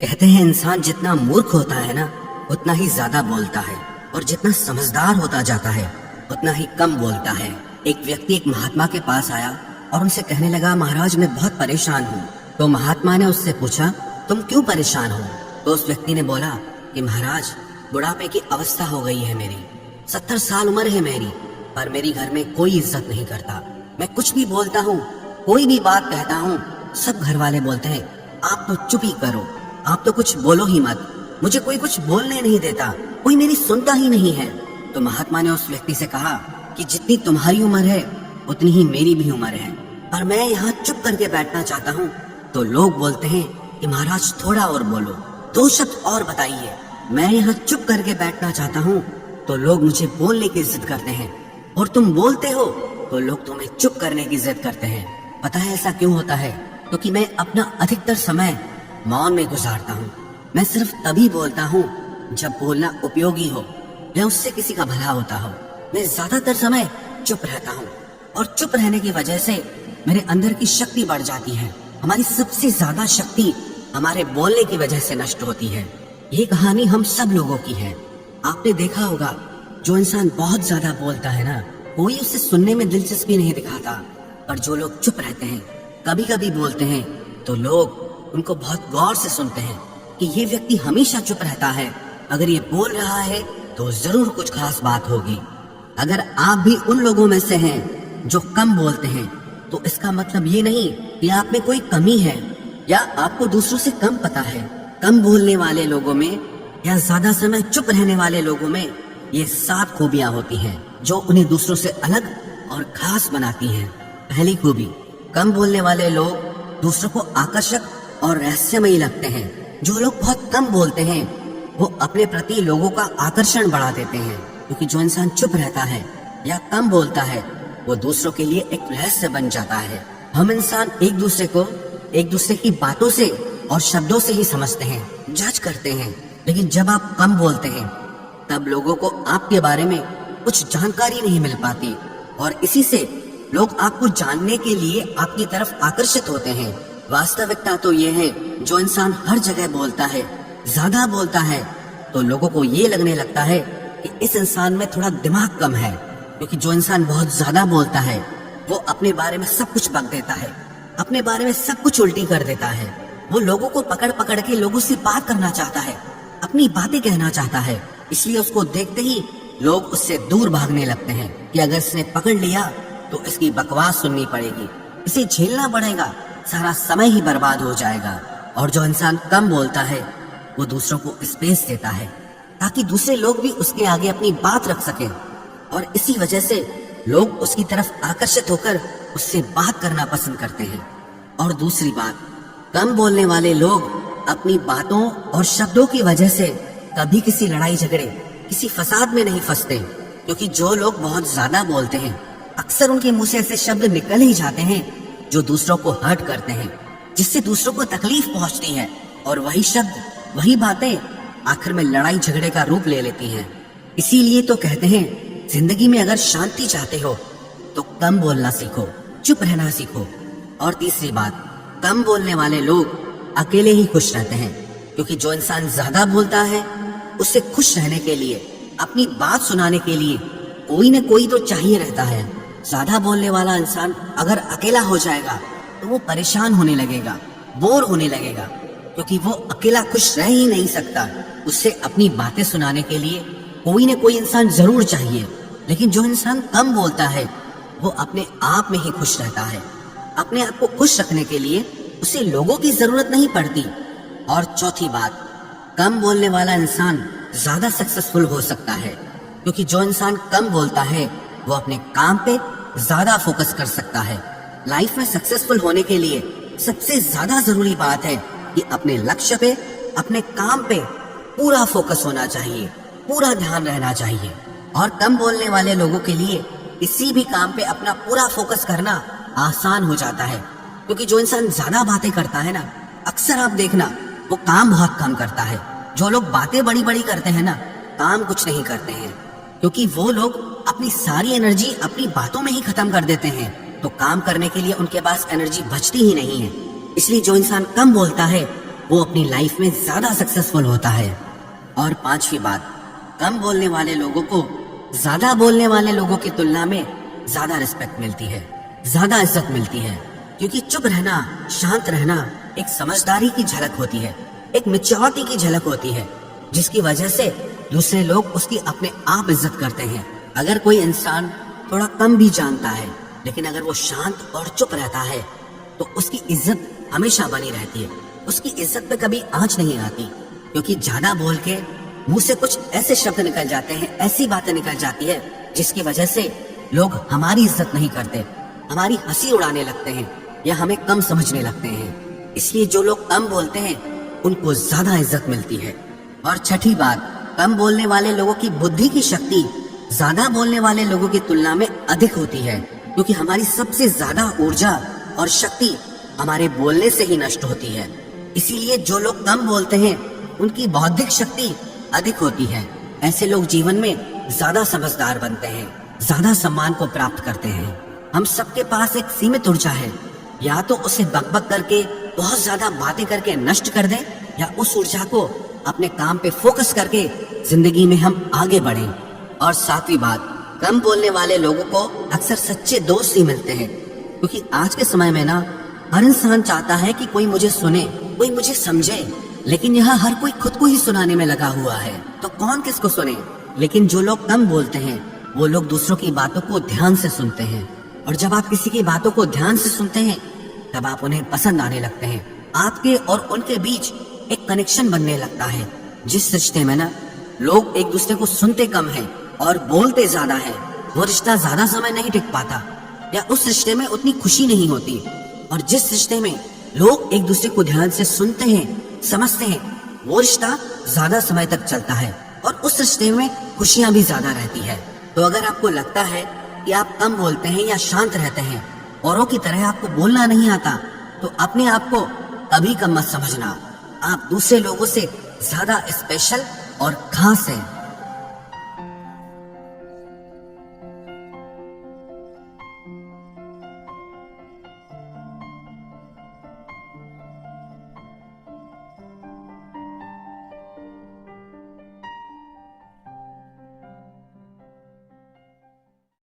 कहते हैं इंसान जितना मूर्ख होता है ना उतना ही ज्यादा बोलता है, और जितना समझदार होता जाता है उतना ही कम बोलता है। एक व्यक्ति एक महात्मा के पास आया और उनसे कहने लगा, महाराज मैं बहुत परेशान हूँ। तो महात्मा ने उससे पूछा, तुम क्यों परेशान हो? तो उस व्यक्ति ने बोला कि महाराज बुढ़ापे की अवस्था हो गई है मेरी, 70 साल उम्र है मेरी, पर मेरी घर में कोई इज्जत नहीं करता। मैं कुछ भी बोलता हूँ, कोई भी बात कहता हूँ, सब घर वाले बोलते हैं आप तो चुप ही करो, आप तो कुछ बोलो ही मत, मुझे कोई कुछ बोलने नहीं देता, कोई मेरी सुनता ही नहीं है। तो महात्मा ने उस व्यक्ति से कहा कि जितनी तुम्हारी उम्र है उतनी ही मेरी भी उम्र है, पर मैं यहाँ चुप करके बैठना चाहता हूँ। तो लोग बोलते हैं कि महाराज थोड़ा और बोलो, 2 शब्द और बताइए। मैं यहाँ चुप करके बैठना चाहता हूँ तो लोग मुझे बोलने की जिद करते हैं, और तुम बोलते हो तो लोग तुम्हें चुप करने की जिद करते हैं। पता है ऐसा क्यों होता है? क्योंकि मैं अपना अधिकतर समय मौन में गुजारता हूँ। मैं सिर्फ तभी बोलता हूँ जब बोलना उपयोगी हो या उससे किसी का भला होता हो। मैं ज्यादातर समय चुप रहता हूँ, और चुप रहने की वजह से मेरे अंदर की शक्ति बढ़ जाती है। हमारी सबसे ज्यादा शक्ति हमारे बोलने की वजह से नष्ट होती है। ये कहानी हम सब लोगों की है। आपने देखा होगा जो इंसान बहुत ज्यादा बोलता है ना, कोई उसे सुनने में दिलचस्पी नहीं दिखाता, पर जो लोग चुप रहते हैं, कभी कभी बोलते हैं, तो लोग उनको बहुत गौर से सुनते हैं कि ये व्यक्ति हमेशा चुप रहता है, अगर ये बोल रहा है तो जरूर कुछ खास बात होगी। अगर आप भी उन लोगों में से हैं जो कम बोलते हैं, तो इसका मतलब ये नहीं कि आप में कोई कमी है या आपको दूसरों से कम पता है। कम बोलने वाले लोगों में या ज्यादा समय चुप रहने वाले लोगों में ये 7 खूबियां होती हैं जो उन्हें दूसरों से अलग और खास बनाती हैं। पहली खूबी, कम बोलने वाले लोग दूसरों को आकर्षक और रहस्यमयी लगते हैं। जो लोग बहुत कम बोलते हैं वो अपने प्रति लोगों का आकर्षण बढ़ा देते हैं, क्योंकि जो इंसान चुप रहता है या कम बोलता है वो दूसरों के लिए एक रहस्य बन जाता है। हम इंसान एक दूसरे की बातों से और शब्दों से ही समझते हैं, जज करते हैं, लेकिन जब आप कम बोलते हैं तब लोगों को आपके बारे में कुछ जानकारी नहीं मिल पाती, और इसी से लोग आपको जानने के लिए आपकी तरफ आकर्षित होते हैं। वास्तविकता तो ये है, जो इंसान हर जगह बोलता है, ज्यादा बोलता है, तो लोगों को ये लगने लगता है कि इस इंसान में थोड़ा दिमाग कम है। क्योंकि जो इंसान बहुत ज्यादा बोलता है वो अपने बारे में सब कुछ बक देता है, अपने बारे में सब कुछ उल्टी कर देता है। वो लोगों को पकड़ पकड़ के लोगों से बात करना चाहता है, अपनी बातें कहना चाहता है, इसलिए उसको देखते ही लोग उससे दूर भागने लगते हैं कि अगर इसने पकड़ लिया तो इसकी बकवास सुननी पड़ेगी, इसे झेलना पड़ेगा, सारा समय ही बर्बाद हो जाएगा। और जो इंसान कम बोलता है वो दूसरों को स्पेस देता है ताकि दूसरे लोग भी उसके आगे अपनी बात रख सकें, और इसी वजह से लोग उसकी तरफ आकर्षित होकर उससे बात करना पसंद करते हैं। और दूसरी बात, कम बोलने वाले लोग अपनी बातों और शब्दों की वजह से कभी किसी लड़ाई झगड़े, किसी फसाद में नहीं फंसते, क्योंकि जो लोग बहुत ज्यादा बोलते हैं अक्सर उनके मुंह से ऐसे शब्द निकल ही जाते हैं जो दूसरों को हर्ट करते हैं, जिससे दूसरों को तकलीफ पहुंचती है, और वही शब्द, वही बातें आखिर में लड़ाई झगड़े का रूप ले लेती हैं। इसीलिए तो कहते हैं, जिंदगी में अगर शांति चाहते हो तो कम बोलना सीखो, चुप रहना सीखो। और तीसरी बात, कम बोलने वाले लोग अकेले ही खुश रहते हैं, क्योंकि जो इंसान ज्यादा बोलता है उसे खुश रहने के लिए, अपनी बात सुनाने के लिए कोई न कोई तो चाहिए रहता है। ज्यादा बोलने वाला इंसान अगर अकेला हो जाएगा तो वो परेशान होने लगेगा, बोर होने लगेगा, क्योंकि वो अकेला खुश रह ही नहीं सकता। उससे अपनी बातें सुनाने के लिए कोई न कोई इंसान जरूर चाहिए। लेकिन जो इंसान कम बोलता है वो अपने आप में ही खुश रहता है, अपने आप को खुश रखने के लिए उसे लोगों की जरूरत नहीं पड़ती। और चौथी बात, कम बोलने वाला इंसान ज्यादा सक्सेसफुल हो सकता है, क्योंकि जो इंसान कम बोलता है वो अपने काम पे ज्यादा फोकस कर सकता है। लाइफ में सक्सेसफुल होने के लिए सबसे ज्यादा जरूरी बात है कि अपने लक्ष्य पे, अपने काम पे पूरा फोकस होना चाहिए, पूरा ध्यान रहना चाहिए। और कम बोलने वाले लोगों के लिए किसी भी काम पे अपना पूरा फोकस करना आसान हो जाता है, क्योंकि जो इंसान ज्यादा बातें करता है ना, अक्सर आप देखना वो काम बहुत कम करता है। जो लोग बातें बड़ी बड़ी करते हैं ना, काम कुछ नहीं करते हैं, क्योंकि वो लोग अपनी सारी एनर्जी अपनी बातों में ही खत्म कर देते हैं, तो काम करने के लिए उनके पास एनर्जी बचती ही नहीं है। इसलिए जो इंसान कम बोलता है वो अपनी लाइफ में ज्यादा सक्सेसफुल होता है। और पांचवी बात, कम बोलने वाले लोगों को ज्यादा बोलने वाले लोगों की तुलना में ज्यादा रिस्पेक्ट मिलती है, ज्यादा इज्जत मिलती है, क्योंकि चुप रहना, शांत रहना एक समझदारी की झलक होती है, एक मैच्योरिटी की झलक होती है, जिसकी वजह से दूसरे लोग उसकी अपने आप इज्जत करते हैं। अगर कोई इंसान थोड़ा कम भी जानता है, लेकिन अगर वो शांत और चुप रहता है तो उसकी इज्जत हमेशा बनी रहती है, उसकी इज्जत पे कभी आंच नहीं आती, क्योंकि ज्यादा बोल के मुंह से कुछ ऐसे शब्द निकल जाते हैं, ऐसी बातें निकल जाती है जिसकी वजह से लोग हमारी इज्जत नहीं करते, हमारी हंसी उड़ाने लगते हैं या हमें कम समझने लगते हैं। इसलिए जो लोग कम बोलते हैं उनको ज्यादा इज्जत मिलती है। और छठी बात, कम बोलने वाले लोगों की बुद्धि की शक्ति ज्यादा बोलने वाले लोगों की तुलना में अधिक होती है, क्योंकि हमारी सबसे ज्यादा ऊर्जा और शक्ति हमारे बोलने से ही नष्ट होती है। इसीलिए जो लोग कम बोलते हैं उनकी बौद्धिक शक्ति अधिक होती है। ऐसे लोग जीवन में ज्यादा समझदार बनते हैं, ज्यादा सम्मान को प्राप्त करते हैं। हम सबके पास एक सीमित ऊर्जा है, या तो उसे बकबक करके बहुत ज्यादा बातें करके नष्ट कर दें, या उस ऊर्जा को अपने काम पे फोकस करके जिंदगी में हम आगे बढ़ें। और सातवीं बात, कम बोलने वाले लोगों को अक्सर सच्चे दोस्त ही मिलते हैं, क्योंकि आज के समय में ना हर इंसान चाहता है कि कोई मुझे सुने, कोई मुझे समझे, लेकिन यहाँ हर कोई खुद को ही सुनाने में लगा हुआ है, तो कौन किसको सुने। लेकिन जो लोग कम बोलते हैं वो लोग दूसरों की बातों को ध्यान से सुनते हैं, और जब आप किसी की बातों को ध्यान से सुनते हैं तब आप उन्हें पसंद आने लगते हैं। आपके और उनके बीच एक कनेक्शन बनने लगता है। जिस रिश्ते में ना लोग एक दूसरे को सुनते कम है और बोलते ज्यादा है, वो रिश्ता ज्यादा समय नहीं टिक पाता, या उस रिश्ते में उतनी खुशी नहीं होती। और जिस रिश्ते में लोग एक दूसरे को ध्यान से सुनते हैं, समझते हैं, वो रिश्ता ज्यादा समय तक चलता है, और उस रिश्ते में खुशियां भी ज्यादा रहती है। तो अगर आपको लगता है कि आप कम बोलते हैं या शांत रहते हैं, औरों की तरह आपको बोलना नहीं आता, तो अपने आप को कभी कम मत समझना। आप दूसरे लोगों से ज्यादा स्पेशल और खास हैं।